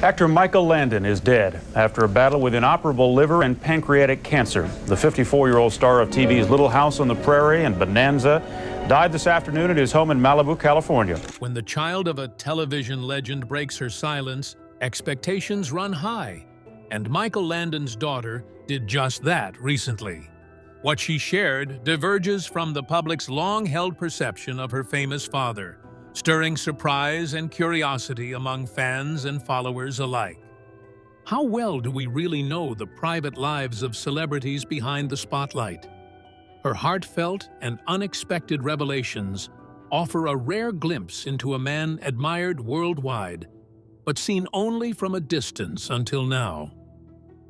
Actor Michael Landon is dead after a battle with inoperable liver and pancreatic cancer. The 54-year-old star of TV's Little House on the Prairie and Bonanza died this afternoon at his home in Malibu, California. When the child of a television legend breaks her silence, expectations run high. And Michael Landon's daughter did just that recently. What she shared diverges from the public's long-held perception of her famous father, stirring surprise and curiosity among fans and followers alike. How well do we really know the private lives of celebrities behind the spotlight? Her heartfelt and unexpected revelations offer a rare glimpse into a man admired worldwide, but seen only from a distance until now.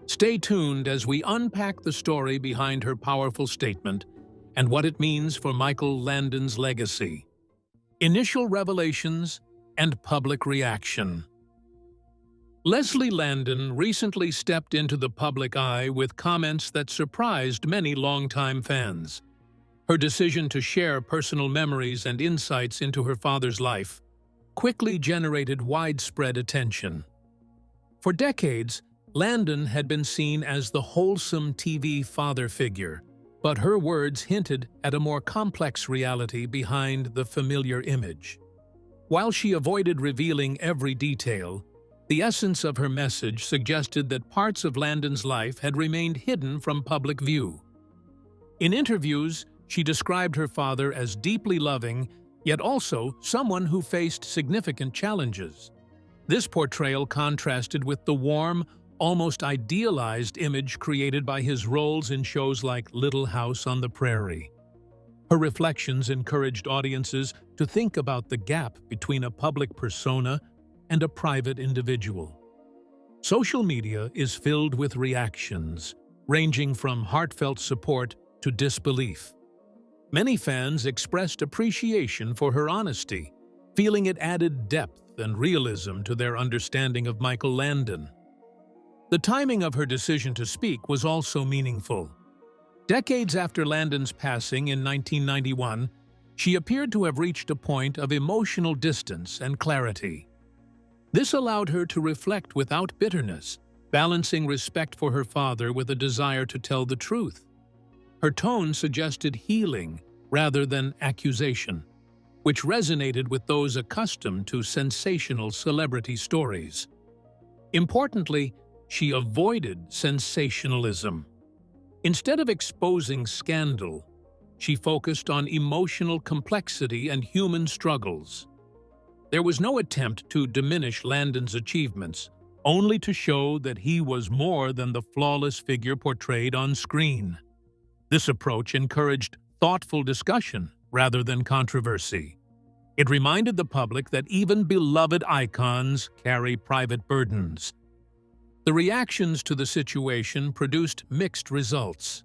Stay tuned as we unpack the story behind her powerful statement and what it means for Michael Landon's legacy. Initial revelations and public reaction. Leslie Landon recently stepped into the public eye with comments that surprised many longtime fans. Her decision to share personal memories and insights into her father's life quickly generated widespread attention. For decades, Landon had been seen as the wholesome TV father figure, but her words hinted at a more complex reality behind the familiar image. While she avoided revealing every detail, the essence of her message suggested that parts of Landon's life had remained hidden from public view. In interviews, she described her father as deeply loving, yet also someone who faced significant challenges. This portrayal contrasted with the warm, almost idealized image created by his roles in shows like Little House on the Prairie. Her reflections encouraged audiences to think about the gap between a public persona and a private individual. Social media is filled with reactions, ranging from heartfelt support to disbelief. Many fans expressed appreciation for her honesty, feeling it added depth and realism to their understanding of Michael Landon. The timing of her decision to speak was also meaningful. Decades after Landon's passing in 1991, she appeared to have reached a point of emotional distance and clarity. This allowed her to reflect without bitterness, balancing respect for her father with a desire to tell the truth. Her tone suggested healing rather than accusation, which resonated with those accustomed to sensational celebrity stories. Importantly, she avoided sensationalism. Instead of exposing scandal, she focused on emotional complexity and human struggles. There was no attempt to diminish Landon's achievements, only to show that he was more than the flawless figure portrayed on screen. This approach encouraged thoughtful discussion rather than controversy. It reminded the public that even beloved icons carry private burdens. The reactions to the situation produced mixed results.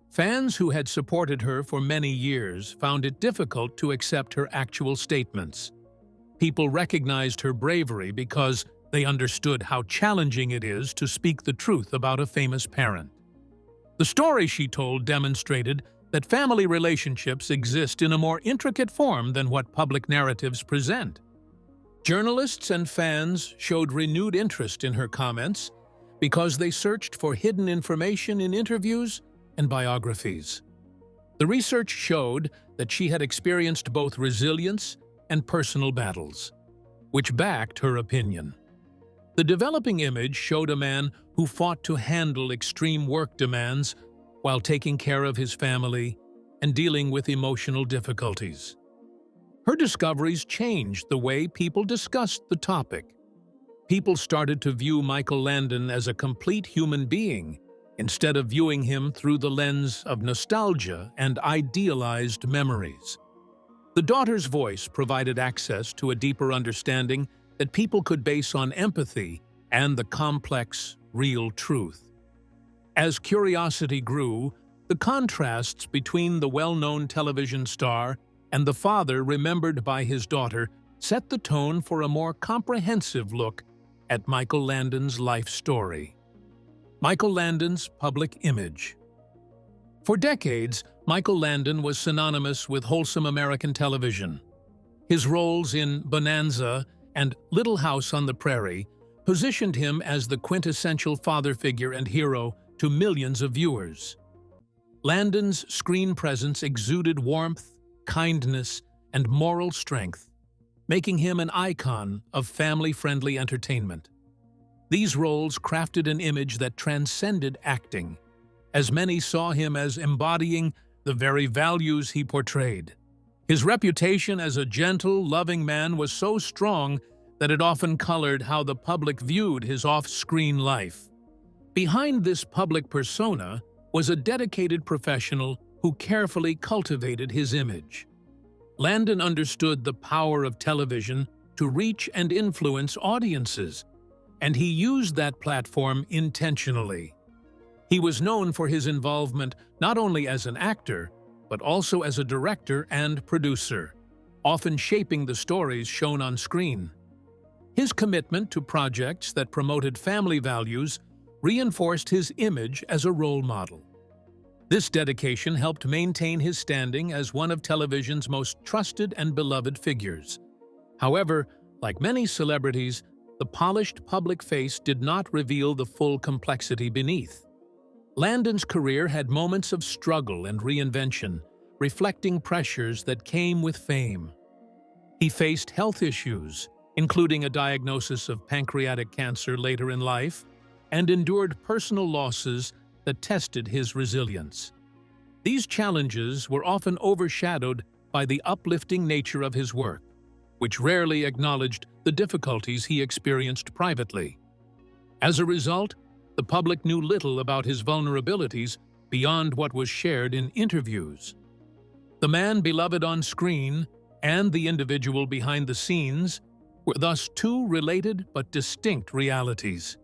Fans who had supported her for many years found it difficult to accept her actual statements. People recognized her bravery because they understood how challenging it is to speak the truth about a famous parent. The story she told demonstrated that family relationships exist in a more intricate form than what public narratives present. Journalists and fans showed renewed interest in her comments because they searched for hidden information in interviews and biographies. The research showed that she had experienced both resilience and personal battles, which backed her opinion. The developing image showed a man who fought to handle extreme work demands while taking care of his family and dealing with emotional difficulties. Her discoveries changed the way people discussed the topic. People started to view Michael Landon as a complete human being instead of viewing him through the lens of nostalgia and idealized memories. The daughter's voice provided access to a deeper understanding that people could base on empathy and the complex, real truth. As curiosity grew, the contrasts between the well-known television star and the father remembered by his daughter set the tone for a more comprehensive look at Michael Landon's life story. Michael Landon's public image. For decades, Michael Landon was synonymous with wholesome American television. His roles in Bonanza and Little House on the Prairie positioned him as the quintessential father figure and hero to millions of viewers. Landon's screen presence exuded warmth, kindness, and moral strength, making him an icon of family-friendly entertainment. These roles crafted an image that transcended acting, as many saw him as embodying the very values he portrayed. His reputation as a gentle, loving man was so strong that it often colored how the public viewed his off-screen life. Behind this public persona was a dedicated professional who carefully cultivated his image. Landon understood the power of television to reach and influence audiences, and he used that platform intentionally. He was known for his involvement not only as an actor, but also as a director and producer, often shaping the stories shown on screen. His commitment to projects that promoted family values reinforced his image as a role model. This dedication helped maintain his standing as one of television's most trusted and beloved figures. However, like many celebrities, the polished public face did not reveal the full complexity beneath. Landon's career had moments of struggle and reinvention, reflecting pressures that came with fame. He faced health issues, including a diagnosis of pancreatic cancer later in life, and endured personal losses that tested his resilience. These challenges were often overshadowed by the uplifting nature of his work, which rarely acknowledged the difficulties he experienced privately. As a result, the public knew little about his vulnerabilities beyond what was shared in interviews. The man beloved on screen and the individual behind the scenes were thus two related but distinct realities.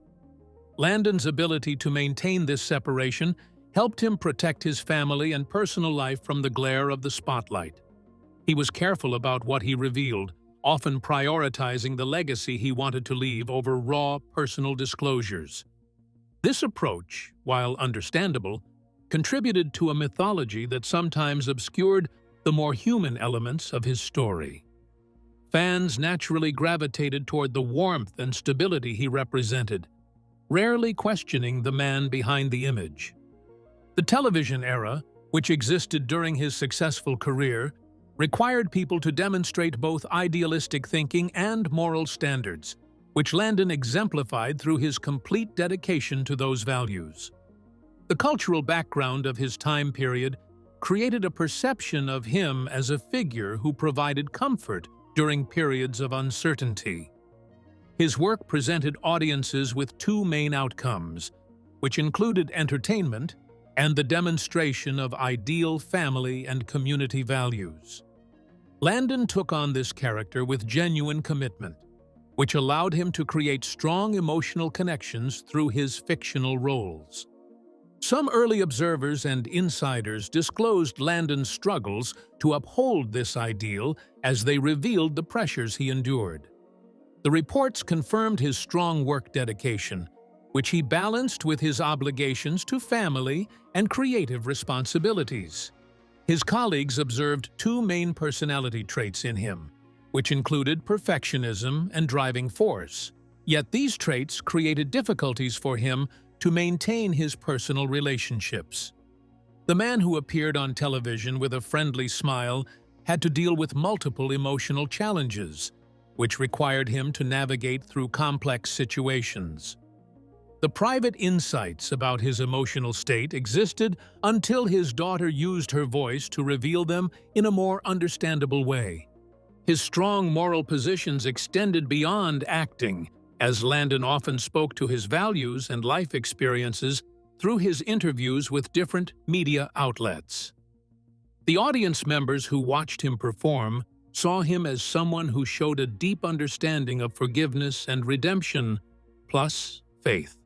Landon's ability to maintain this separation helped him protect his family and personal life from the glare of the spotlight. He was careful about what he revealed, often prioritizing the legacy he wanted to leave over raw, personal disclosures. This approach, while understandable, contributed to a mythology that sometimes obscured the more human elements of his story. Fans naturally gravitated toward the warmth and stability he represented, rarely questioning the man behind the image. The television era, which existed during his successful career, required people to demonstrate both idealistic thinking and moral standards, which Landon exemplified through his complete dedication to those values. The cultural background of his time period created a perception of him as a figure who provided comfort during periods of uncertainty. His work presented audiences with two main outcomes, which included entertainment and the demonstration of ideal family and community values. Landon took on this character with genuine commitment, which allowed him to create strong emotional connections through his fictional roles. Some early observers and insiders disclosed Landon's struggles to uphold this ideal as they revealed the pressures he endured. The reports confirmed his strong work dedication, which he balanced with his obligations to family and creative responsibilities. His colleagues observed two main personality traits in him, which included perfectionism and driving force. Yet these traits created difficulties for him to maintain his personal relationships. The man who appeared on television with a friendly smile had to deal with multiple emotional challenges, which required him to navigate through complex situations. The private insights about his emotional state existed until his daughter used her voice to reveal them in a more understandable way. His strong moral positions extended beyond acting, as Landon often spoke to his values and life experiences through his interviews with different media outlets. The audience members who watched him perform saw him as someone who showed a deep understanding of forgiveness and redemption, plus faith.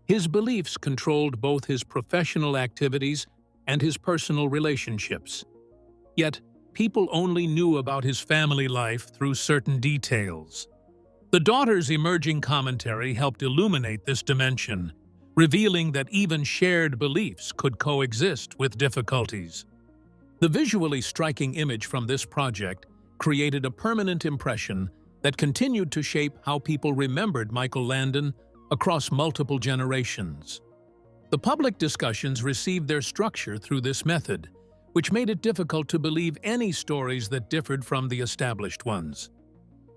His beliefs controlled both his professional activities and his personal relationships. Yet, people only knew about his family life through certain details. The daughter's emerging commentary helped illuminate this dimension, revealing that even shared beliefs could coexist with difficulties. The visually striking image from this project created a permanent impression that continued to shape how people remembered Michael Landon across multiple generations. The public discussions received their structure through this method, which made it difficult to believe any stories that differed from the established ones.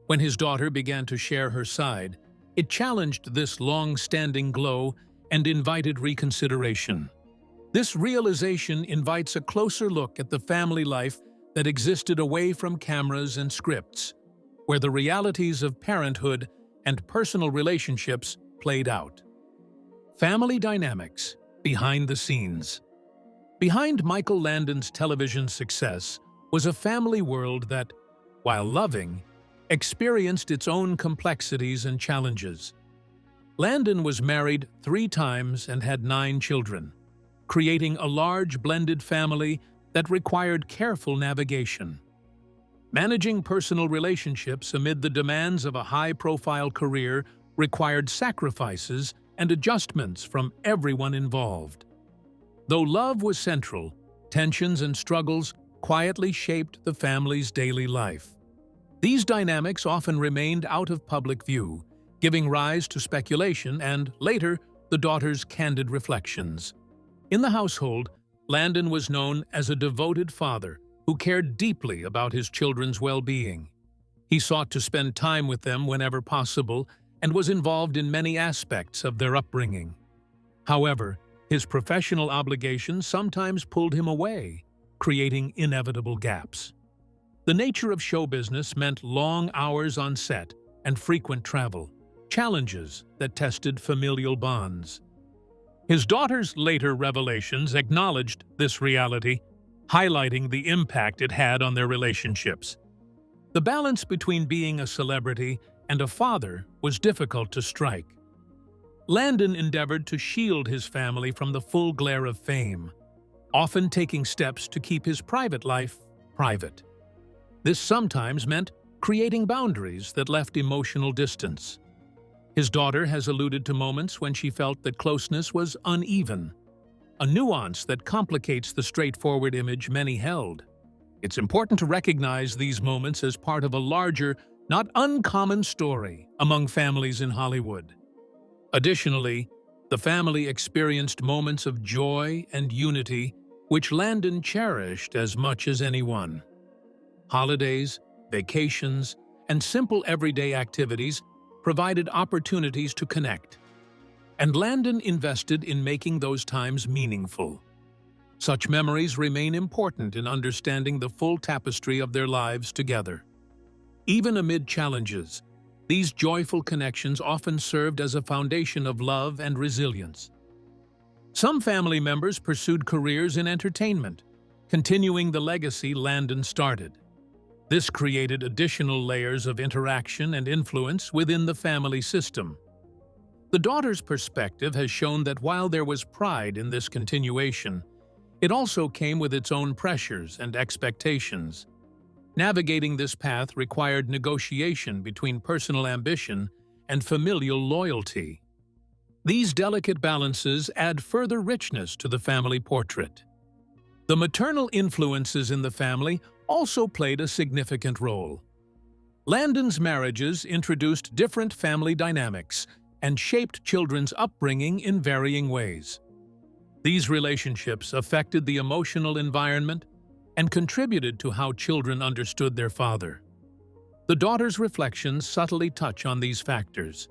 When his daughter began to share her side, it challenged this long-standing glow and invited reconsideration. This realization invites a closer look at the family life that existed away from cameras and scripts, where the realities of parenthood and personal relationships played out. Family dynamics behind the scenes. Behind Michael Landon's television success was a family world that, while loving, experienced its own complexities and challenges. Landon was married 3 times and had 9 children, creating a large blended family that required careful navigation. Managing personal relationships amid the demands of a high-profile career required sacrifices and adjustments from everyone involved. Though love was central, tensions and struggles quietly shaped the family's daily life. These dynamics often remained out of public view, giving rise to speculation and, later, the daughter's candid reflections. In the household, Landon was known as a devoted father who cared deeply about his children's well-being. He sought to spend time with them whenever possible and was involved in many aspects of their upbringing. However, his professional obligations sometimes pulled him away, creating inevitable gaps. The nature of show business meant long hours on set and frequent travel, challenges that tested familial bonds. His daughter's later revelations acknowledged this reality, highlighting the impact it had on their relationships. The balance between being a celebrity and a father was difficult to strike. Landon endeavored to shield his family from the full glare of fame, often taking steps to keep his private life private. This sometimes meant creating boundaries that left emotional distance. His daughter has alluded to moments when she felt that closeness was uneven, a nuance that complicates the straightforward image many held. It's important to recognize these moments as part of a larger, not uncommon story among families in Hollywood. Additionally, the family experienced moments of joy and unity, which Landon cherished as much as anyone. Holidays, vacations, and simple everyday activities provided opportunities to connect, and Landon invested in making those times meaningful. Such memories remain important in understanding the full tapestry of their lives together. Even amid challenges, these joyful connections often served as a foundation of love and resilience. Some family members pursued careers in entertainment, continuing the legacy Landon started. This created additional layers of interaction and influence within the family system. The daughter's perspective has shown that while there was pride in this continuation, it also came with its own pressures and expectations. Navigating this path required negotiation between personal ambition and familial loyalty. These delicate balances add further richness to the family portrait. The maternal influences in the family also played a significant role. Landon's marriages introduced different family dynamics and shaped children's upbringing in varying ways. These relationships affected the emotional environment and contributed to how children understood their father. The daughter's reflections subtly touch on these factors,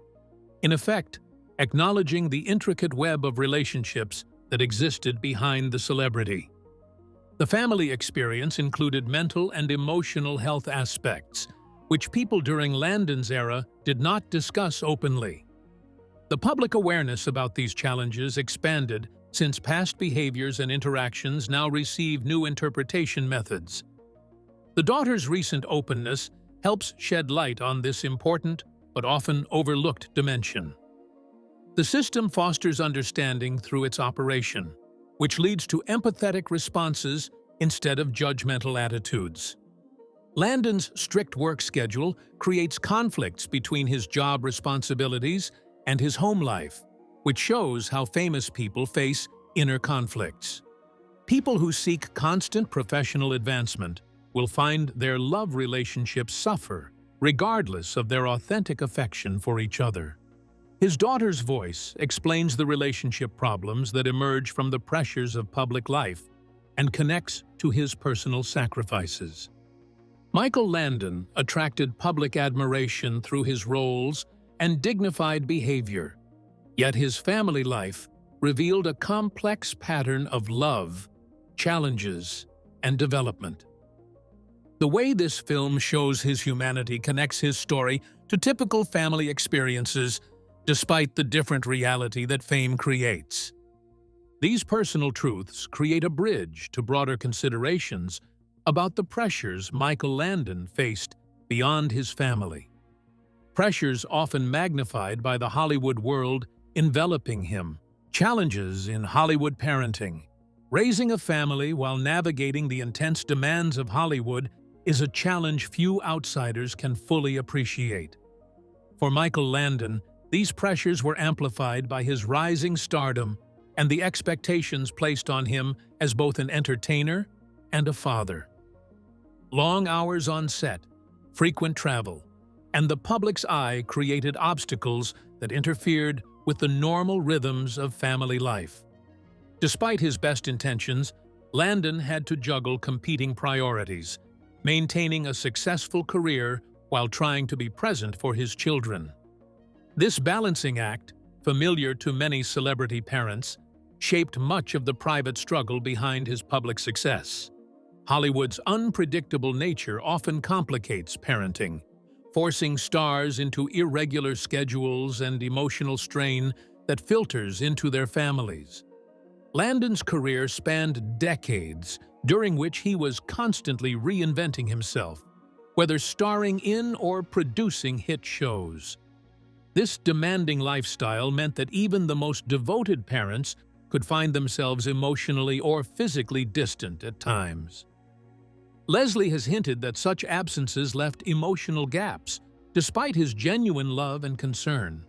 in effect, acknowledging the intricate web of relationships that existed behind the celebrity. The family experience included mental and emotional health aspects, which people during Landon's era did not discuss openly. The public awareness about these challenges expanded since past behaviors and interactions now receive new interpretation methods. The daughter's recent openness helps shed light on this important but often overlooked dimension. The system fosters understanding through its operation, which leads to empathetic responses instead of judgmental attitudes. Landon's strict work schedule creates conflicts between his job responsibilities and his home life, which shows how famous people face inner conflicts. People who seek constant professional advancement will find their love relationships suffer regardless of their authentic affection for each other. His daughter's voice explains the relationship problems that emerge from the pressures of public life and connects to his personal sacrifices. Michael Landon attracted public admiration through his roles and dignified behavior, yet his family life revealed a complex pattern of love, challenges, and development. The way this film shows his humanity connects his story to typical family experiences despite the different reality that fame creates. These personal truths create a bridge to broader considerations about the pressures Michael Landon faced beyond his family. Pressures often magnified by the Hollywood world enveloping him. Challenges in Hollywood parenting. Raising a family while navigating the intense demands of Hollywood is a challenge few outsiders can fully appreciate. For Michael Landon, these pressures were amplified by his rising stardom and the expectations placed on him as both an entertainer and a father. Long hours on set, frequent travel, and the public's eye created obstacles that interfered with the normal rhythms of family life. Despite his best intentions, Landon had to juggle competing priorities, maintaining a successful career while trying to be present for his children. This balancing act, familiar to many celebrity parents, shaped much of the private struggle behind his public success. Hollywood's unpredictable nature often complicates parenting, forcing stars into irregular schedules and emotional strain that filters into their families. Landon's career spanned decades, during which he was constantly reinventing himself, whether starring in or producing hit shows. This demanding lifestyle meant that even the most devoted parents could find themselves emotionally or physically distant at times. Leslie has hinted that such absences left emotional gaps, despite his genuine love and concern.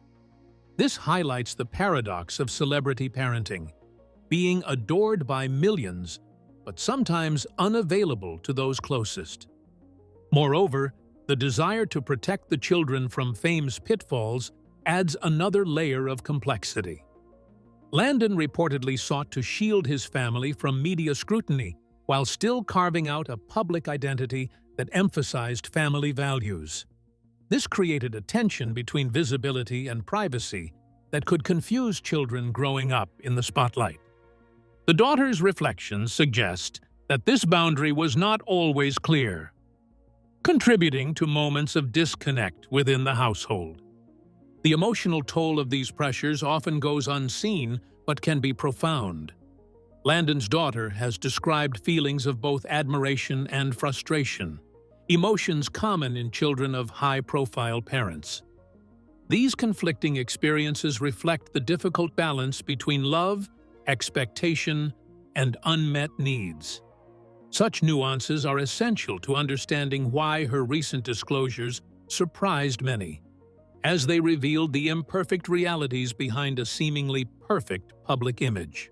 This highlights the paradox of celebrity parenting, being adored by millions, but sometimes unavailable to those closest. Moreover, the desire to protect the children from fame's pitfalls adds another layer of complexity. Landon reportedly sought to shield his family from media scrutiny while still carving out a public identity that emphasized family values. This created a tension between visibility and privacy that could confuse children growing up in the spotlight. The daughter's reflections suggest that this boundary was not always clear, contributing to moments of disconnect within the household. The emotional toll of these pressures often goes unseen but can be profound. Landon's daughter has described feelings of both admiration and frustration, emotions common in children of high-profile parents. These conflicting experiences reflect the difficult balance between love, expectation, and unmet needs. Such nuances are essential to understanding why her recent disclosures surprised many, as they revealed the imperfect realities behind a seemingly perfect public image.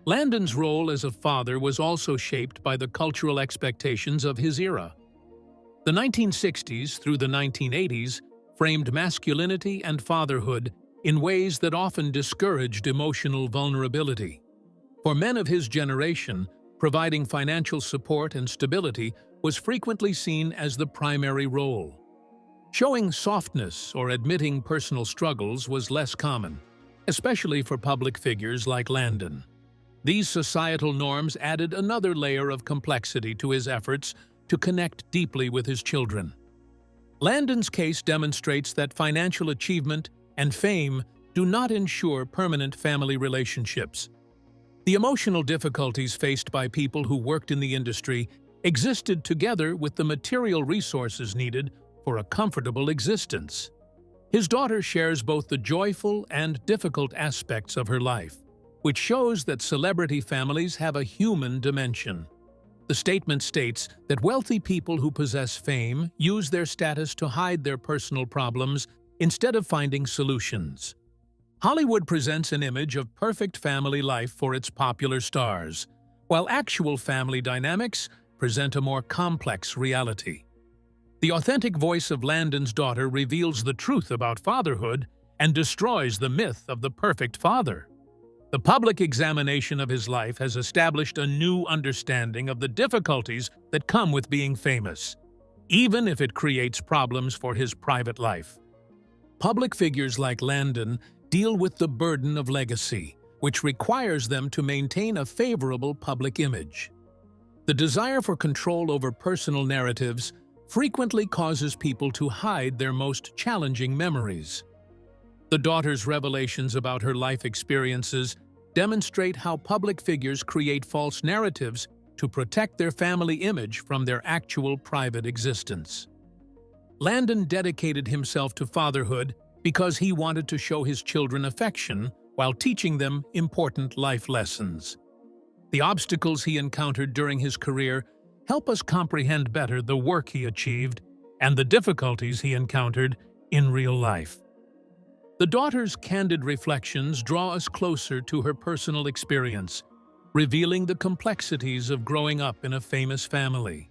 Landon's role as a father was also shaped by the cultural expectations of his era. The 1960s through the 1980s framed masculinity and fatherhood in ways that often discouraged emotional vulnerability. For men of his generation, providing financial support and stability was frequently seen as the primary role. Showing softness or admitting personal struggles was less common, especially for public figures like Landon. These societal norms added another layer of complexity to his efforts to connect deeply with his children. Landon's case demonstrates that financial achievement and fame do not ensure permanent family relationships. The emotional difficulties faced by people who worked in the industry existed together with the material resources needed for a comfortable existence. His daughter shares both the joyful and difficult aspects of her life, which shows that celebrity families have a human dimension. The statement states that wealthy people who possess fame use their status to hide their personal problems instead of finding solutions. Hollywood presents an image of perfect family life for its popular stars, while actual family dynamics present a more complex reality. The authentic voice of Landon's daughter reveals the truth about fatherhood and destroys the myth of the perfect father. The public examination of his life has established a new understanding of the difficulties that come with being famous, even if it creates problems for his private life. Public figures like Landon deal with the burden of legacy, which requires them to maintain a favorable public image. The desire for control over personal narratives frequently causes people to hide their most challenging memories. The daughter's revelations about her life experiences demonstrate how public figures create false narratives to protect their family image from their actual private existence. Landon dedicated himself to fatherhood because he wanted to show his children affection while teaching them important life lessons. The obstacles he encountered during his career help us comprehend better the work he achieved and the difficulties he encountered in real life. The daughter's candid reflections draw us closer to her personal experience, revealing the complexities of growing up in a famous family.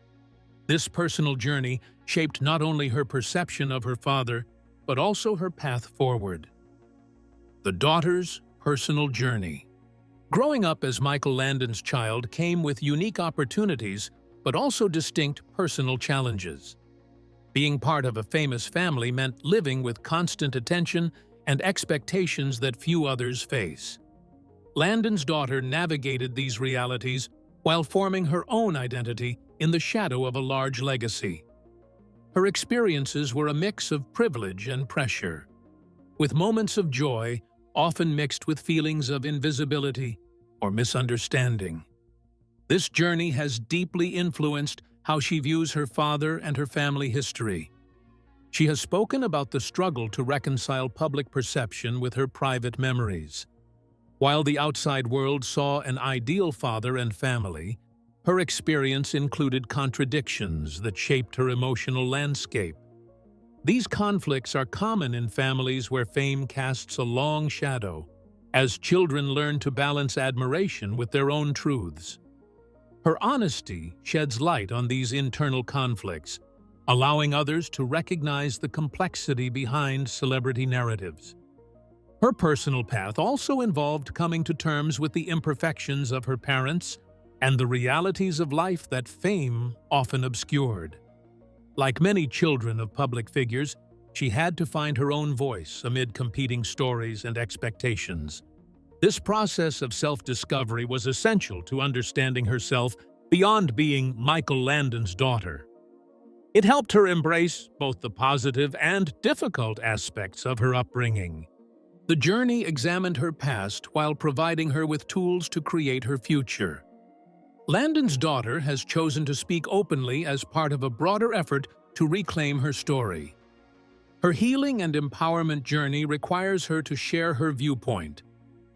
This personal journey shaped not only her perception of her father, but also her path forward. The daughter's personal journey. Growing up as Michael Landon's child came with unique opportunities, but also distinct personal challenges. Being part of a famous family meant living with constant attention and expectations that few others face. Landon's daughter navigated these realities while forming her own identity in the shadow of a large legacy. Her experiences were a mix of privilege and pressure, with moments of joy often mixed with feelings of invisibility or misunderstanding. This journey has deeply influenced how she views her father and her family history. She has spoken about the struggle to reconcile public perception with her private memories. While the outside world saw an ideal father and family, her experience included contradictions that shaped her emotional landscape. These conflicts are common in families where fame casts a long shadow, as children learn to balance admiration with their own truths. Her honesty sheds light on these internal conflicts, allowing others to recognize the complexity behind celebrity narratives. Her personal path also involved coming to terms with the imperfections of her parents and the realities of life that fame often obscured. Like many children of public figures, she had to find her own voice amid competing stories and expectations. This process of self-discovery was essential to understanding herself beyond being Michael Landon's daughter. It helped her embrace both the positive and difficult aspects of her upbringing. The journey examined her past while providing her with tools to create her future. Landon's daughter has chosen to speak openly as part of a broader effort to reclaim her story. Her healing and empowerment journey requires her to share her viewpoint,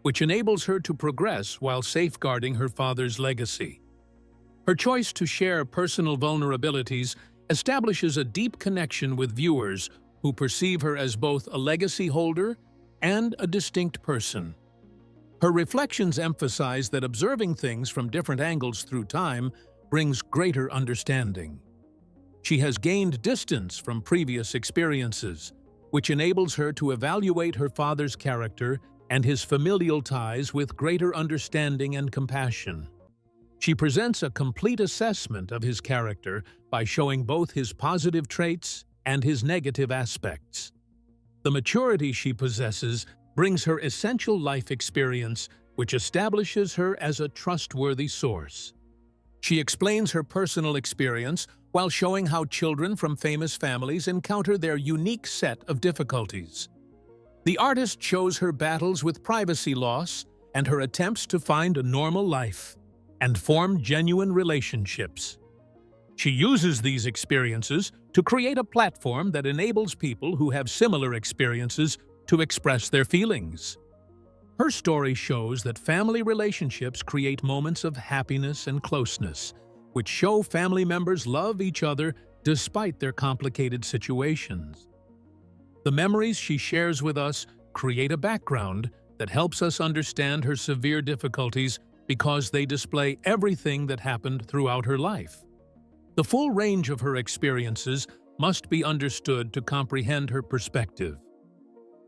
which enables her to progress while safeguarding her father's legacy. Her choice to share personal vulnerabilities establishes a deep connection with viewers who perceive her as both a legacy holder and a distinct person. Her reflections emphasize that observing things from different angles through time brings greater understanding. She has gained distance from previous experiences, which enables her to evaluate her father's character and his familial ties with greater understanding and compassion. She presents a complete assessment of his character by showing both his positive traits and his negative aspects. The maturity she possesses brings her essential life experience, which establishes her as a trustworthy source. She explains her personal experience while showing how children from famous families encounter their unique set of difficulties. The artist shows her battles with privacy loss and her attempts to find a normal life and form genuine relationships. She uses these experiences to create a platform that enables people who have similar experiences to express their feelings. Her story shows that family relationships create moments of happiness and closeness, which show family members love each other despite their complicated situations. The memories she shares with us create a background that helps us understand her severe difficulties because they display everything that happened throughout her life. The full range of her experiences must be understood to comprehend her perspective.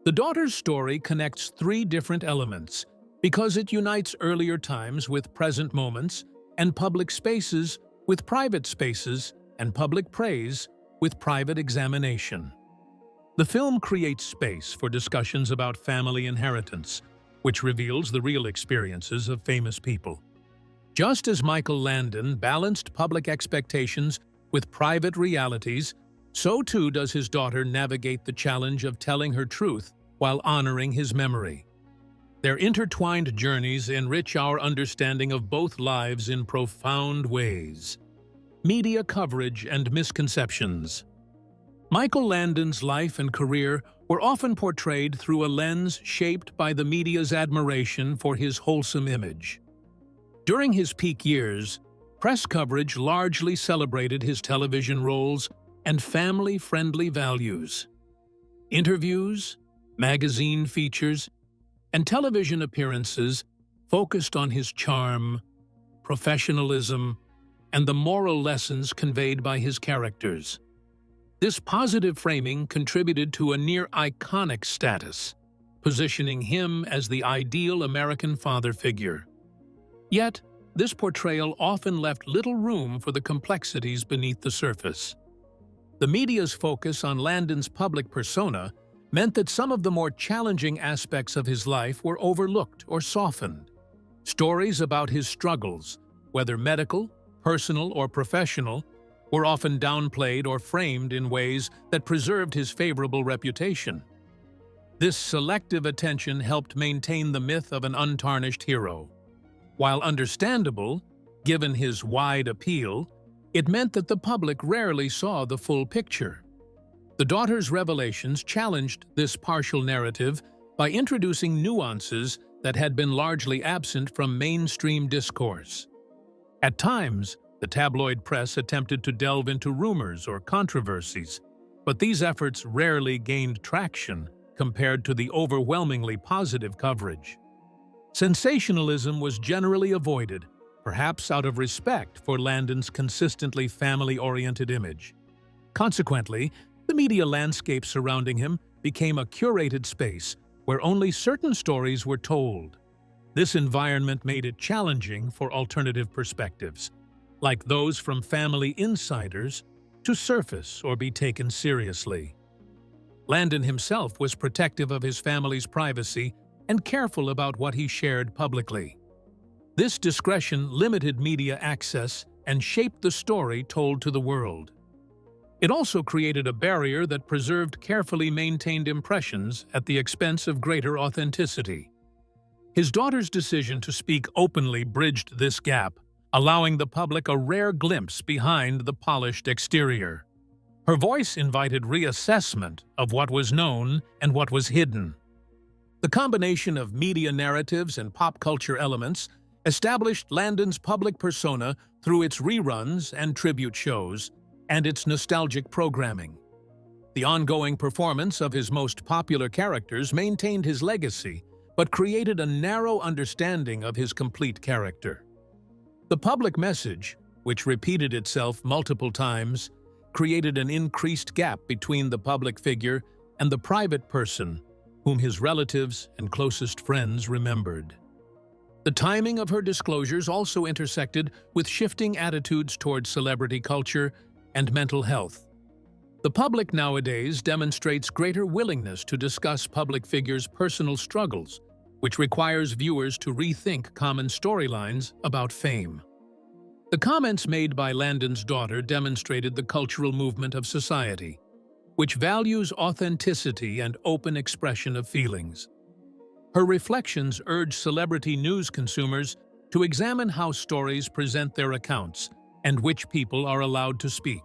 The daughter's story connects three different elements because it unites earlier times with present moments and public spaces with private spaces and public praise with private examination. The film creates space for discussions about family inheritance, which reveals the real experiences of famous people. Just as Michael Landon balanced public expectations with private realities, so too does his daughter navigate the challenge of telling her truth while honoring his memory. Their intertwined journeys enrich our understanding of both lives in profound ways. Media coverage and misconceptions. Michael Landon's life and career were often portrayed through a lens shaped by the media's admiration for his wholesome image. During his peak years, press coverage largely celebrated his television roles and family-friendly values. Interviews, magazine features, and television appearances focused on his charm, professionalism, and the moral lessons conveyed by his characters. This positive framing contributed to a near-iconic status, positioning him as the ideal American father figure. Yet, this portrayal often left little room for the complexities beneath the surface. The media's focus on Landon's public persona meant that some of the more challenging aspects of his life were overlooked or softened. Stories about his struggles, whether medical, personal, or professional, were often downplayed or framed in ways that preserved his favorable reputation. This selective attention helped maintain the myth of an untarnished hero. While understandable, given his wide appeal, it meant that the public rarely saw the full picture. The daughter's revelations challenged this partial narrative by introducing nuances that had been largely absent from mainstream discourse. At times, the tabloid press attempted to delve into rumors or controversies, but these efforts rarely gained traction compared to the overwhelmingly positive coverage. Sensationalism was generally avoided, perhaps out of respect for Landon's consistently family-oriented image. Consequently, the media landscape surrounding him became a curated space where only certain stories were told. This environment made it challenging for alternative perspectives, like those from family insiders, to surface or be taken seriously. Landon himself was protective of his family's privacy and careful about what he shared publicly. This discretion limited media access and shaped the story told to the world. It also created a barrier that preserved carefully maintained impressions at the expense of greater authenticity. His daughter's decision to speak openly bridged this gap, allowing the public a rare glimpse behind the polished exterior. Her voice invited reassessment of what was known and what was hidden. The combination of media narratives and pop culture elements established Landon's public persona through its reruns and tribute shows, and its nostalgic programming. The ongoing performance of his most popular characters maintained his legacy, but created a narrow understanding of his complete character. The public message, which repeated itself multiple times, created an increased gap between the public figure and the private person, whom his relatives and closest friends remembered. The timing of her disclosures also intersected with shifting attitudes toward celebrity culture and mental health. The public nowadays demonstrates greater willingness to discuss public figures' personal struggles, which requires viewers to rethink common storylines about fame. The comments made by Landon's daughter demonstrated the cultural movement of society, which values authenticity and open expression of feelings. Her reflections urge celebrity news consumers to examine how stories present their accounts and which people are allowed to speak.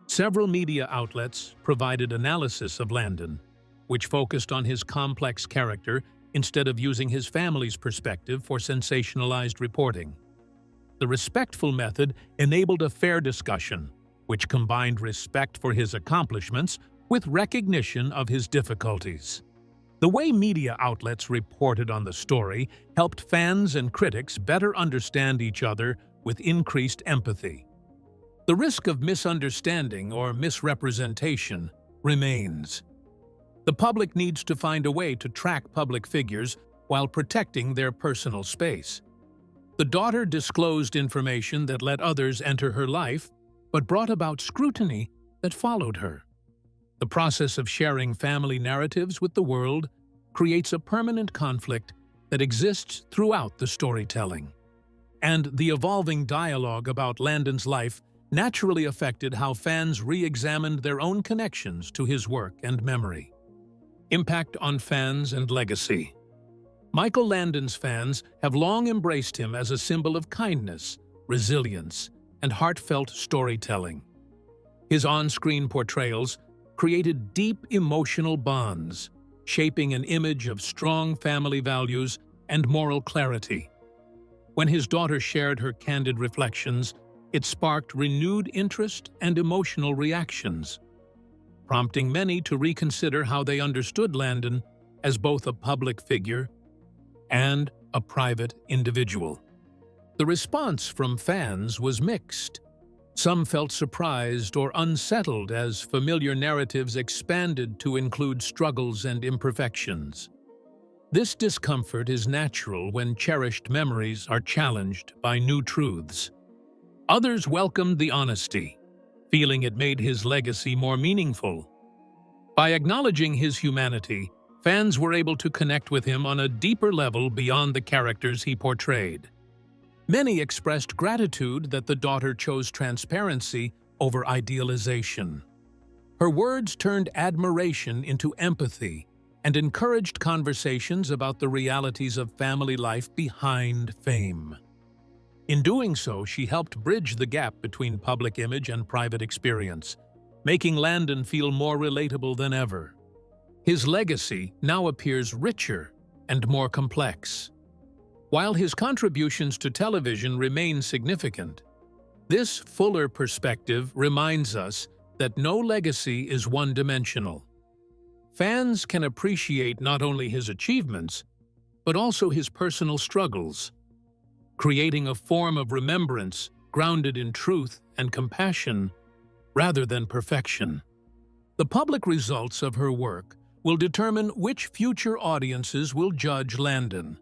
Several media outlets provided analysis of Landon, which focused on his complex character instead of using his family's perspective for sensationalized reporting. The respectful method enabled a fair discussion, which combined respect for his accomplishments with recognition of his difficulties. The way media outlets reported on the story helped fans and critics better understand each other with increased empathy. The risk of misunderstanding or misrepresentation remains. The public needs to find a way to track public figures while protecting their personal space. The daughter disclosed information that let others enter her life, but brought about scrutiny that followed her. The process of sharing family narratives with the world creates a permanent conflict that exists throughout the storytelling. And the evolving dialogue about Landon's life naturally affected how fans re-examined their own connections to his work and memory. Impact on fans and legacy. Michael Landon's fans have long embraced him as a symbol of kindness, resilience, and heartfelt storytelling. His on-screen portrayals created deep emotional bonds, shaping an image of strong family values and moral clarity. When his daughter shared her candid reflections, it sparked renewed interest and emotional reactions, prompting many to reconsider how they understood Landon as both a public figure and a private individual. The response from fans was mixed. Some felt surprised or unsettled as familiar narratives expanded to include struggles and imperfections. This discomfort is natural when cherished memories are challenged by new truths. Others welcomed the honesty, feeling it made his legacy more meaningful. By acknowledging his humanity, fans were able to connect with him on a deeper level beyond the characters he portrayed. Many expressed gratitude that the daughter chose transparency over idealization. Her words turned admiration into empathy and encouraged conversations about the realities of family life behind fame. In doing so, she helped bridge the gap between public image and private experience, making Landon feel more relatable than ever. His legacy now appears richer and more complex. While his contributions to television remain significant, this fuller perspective reminds us that no legacy is one-dimensional. Fans can appreciate not only his achievements, but also his personal struggles, creating a form of remembrance grounded in truth and compassion rather than perfection. The public results of her work will determine which future audiences will judge Landon,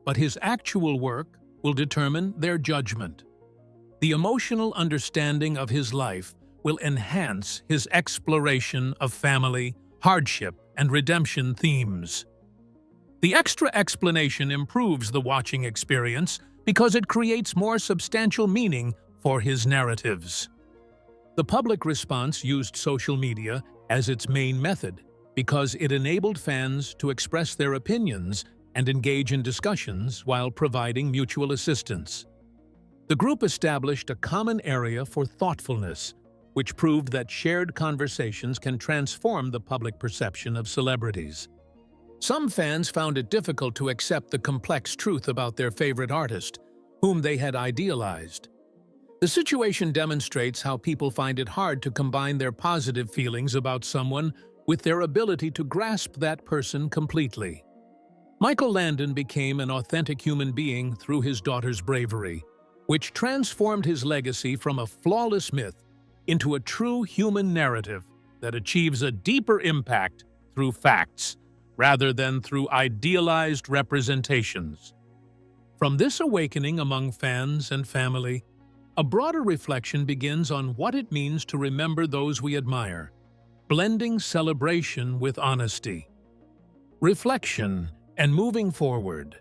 but his actual work will determine their judgment. The emotional understanding of his life will enhance his exploration of family, hardship, and redemption themes. The extra explanation improves the watching experience because it creates more substantial meaning for his narratives. The public response used social media as its main method because it enabled fans to express their opinions and engage in discussions while providing mutual assistance. The group established a common area for thoughtfulness, which proved that shared conversations can transform the public perception of celebrities. Some fans found it difficult to accept the complex truth about their favorite artist, whom they had idealized. The situation demonstrates how people find it hard to combine their positive feelings about someone with their ability to grasp that person completely. Michael Landon became an authentic human being through his daughter's bravery, which transformed his legacy from a flawless myth into a true human narrative that achieves a deeper impact through facts rather than through idealized representations. From this awakening among fans and family, a broader reflection begins on what it means to remember those we admire, blending celebration with honesty. Reflection and moving forward.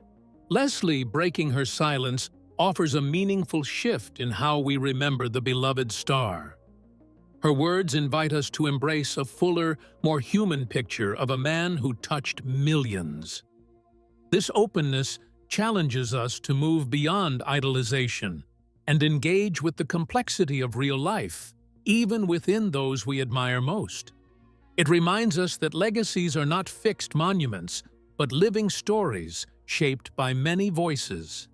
Leslie, breaking her silence, offers a meaningful shift in how we remember the beloved star. Her words invite us to embrace a fuller, more human picture of a man who touched millions. This openness challenges us to move beyond idolization and engage with the complexity of real life, even within those we admire most. It reminds us that legacies are not fixed monuments, but living stories shaped by many voices.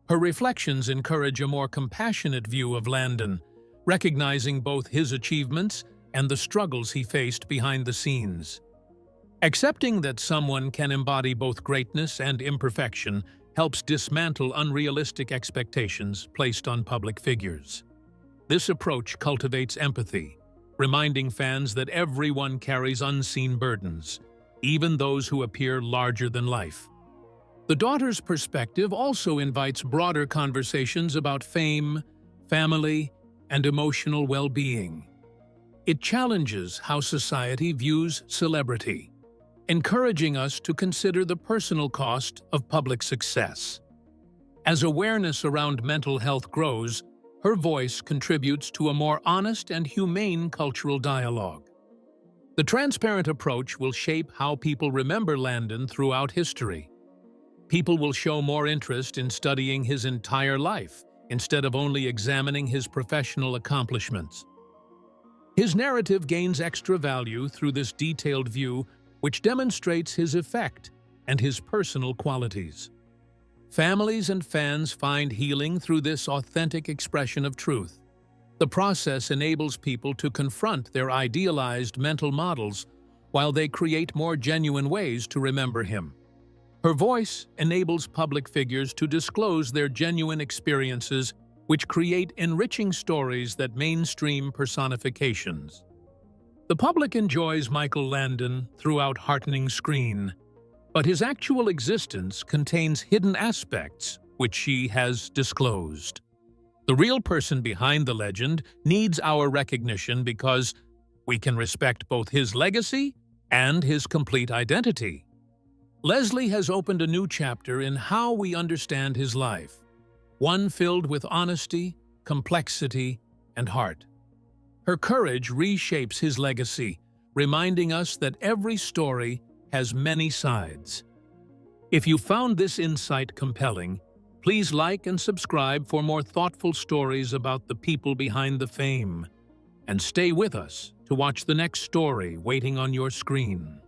Her reflections encourage a more compassionate view of Landon, recognizing both his achievements and the struggles he faced behind the scenes. Accepting that someone can embody both greatness and imperfection helps dismantle unrealistic expectations placed on public figures. This approach cultivates empathy, reminding fans that everyone carries unseen burdens, even those who appear larger than life. The daughter's perspective also invites broader conversations about fame, family, and emotional well-being. It challenges how society views celebrity, encouraging us to consider the personal cost of public success. As awareness around mental health grows, her voice contributes to a more honest and humane cultural dialogue. The transparent approach will shape how people remember Landon throughout history. People will show more interest in studying his entire life instead of only examining his professional accomplishments. His narrative gains extra value through this detailed view, which demonstrates his effect and his personal qualities. Families and fans find healing through this authentic expression of truth. The process enables people to confront their idealized mental models while they create more genuine ways to remember him. Her voice enables public figures to disclose their genuine experiences, which create enriching stories that mainstream personifications. The public enjoys Michael Landon throughout heartening screen, but his actual existence contains hidden aspects which she has disclosed. The real person behind the legend needs our recognition because we can respect both his legacy and his complete identity. Leslie has opened a new chapter in how we understand his life, one filled with honesty, complexity, and heart. Her courage reshapes his legacy, reminding us that every story has many sides. If you found this insight compelling, please like and subscribe for more thoughtful stories about the people behind the fame. And stay with us to watch the next story waiting on your screen.